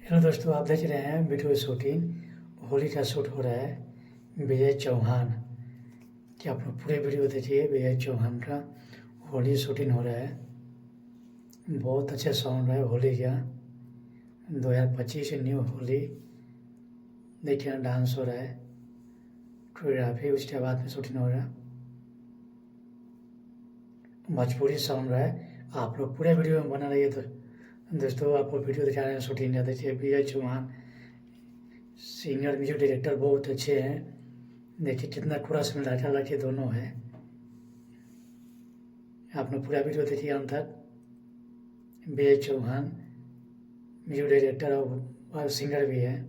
Hello दोस्तों, आप देख रहे हैं वीडियो शूटिंग। होली का शूट हो रहा है विजय चौहान कि आप लोग पूरे वीडियो देखिए। विजय चौहान का होली शूटिंग हो रहा है। बहुत अच्छे साउंड है होली का। 2025 न्यू होली देखिए, डांस हो रहा है, कोरियोग्राफी, उसके बाद में शूटिंग हो रहा है। भोजपुरी साउंड है। आप लोग पूरे वीडियो में बना रहिए। तो दोस्तों, आपको वीडियो दिखा रहे हैं शूटिंग का। देखिए विजय चौहान सिंगर म्यूजिक डायरेक्टर बहुत अच्छे हैं। देखिए कितना कोरस में लड़का लड़की दोनों है। आपने पूरा वीडियो देखिए अंत तक। विजय चौहान म्यूजिक डायरेक्टर और सिंगर भी है।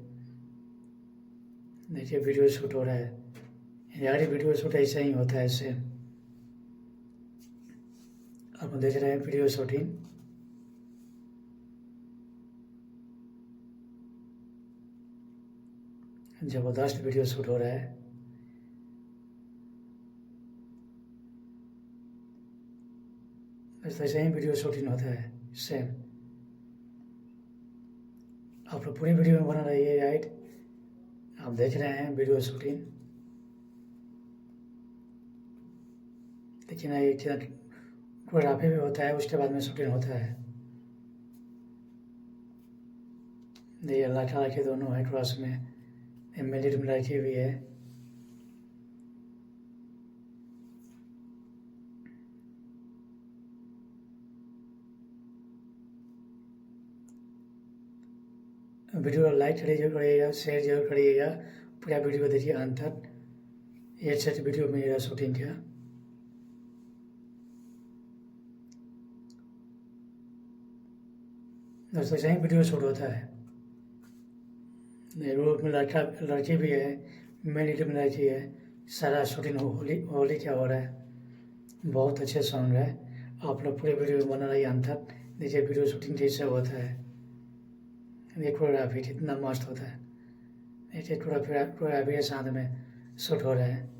देखिए वीडियो शूट हो रहा है। यार वीडियो शूट ऐसा ही होता है ऐसे। आप देख रहे हैं वीडियो शूटिंग। जबरदस्त वीडियो शूट हो रहा है। ऐसे ही वीडियो शूटिंग होता है सेम। आप लोग पूरी वीडियो में बना रही है। राइट, आप देख रहे हैं वीडियो शूटिंग। देखिए ना, ये कोरियोग्राफी भी होता है, उसके बाद में शूटिंग होता है। देखिए लड़का लड़की दोनों है क्रॉस में। मिडिल में लड़की भी है। वीडियो लाइक जरूर करिएगा, शेयर जरूर करिएगा। पूरा वीडियो देखिए अंत तक। ये अच्छे वीडियो मेरा शूटिंग किया। दोस्तों ऐसे ही वीडियो शूट होता है। रोड में लड़का लड़की भी है, मेन लीड में लड़की है। सारा शूटिंग होली होली क्या हो रहा है। बहुत अच्छे सॉन्ग है। आप लोग पूरे वीडियो में बना रही अंत तक। देखिए वीडियो शूटिंग कैसे होता है। ये कोरियोग्राफी कितना मस्त होता है। देखिए कोरियोग्राफी के साथ में शूट हो रहा है।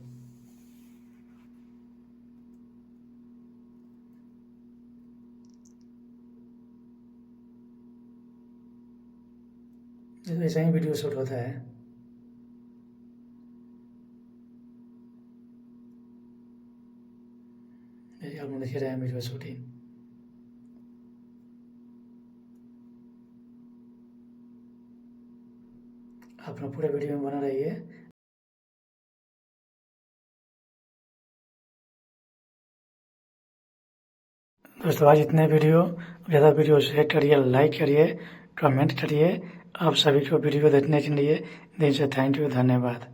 ऐसा ही वीडियो शूट होता है। आप लोग देख रहे हैं वीडियो शूटिंग। आप लोग पूरे वीडियो में बना रही है। दोस्तों आज इतने वीडियो, ज़्यादा वीडियो शेयर करिए, लाइक करिए, कमेंट करिए। आप सभी को वीडियो देखने के लिए दिल से थैंक यू, धन्यवाद।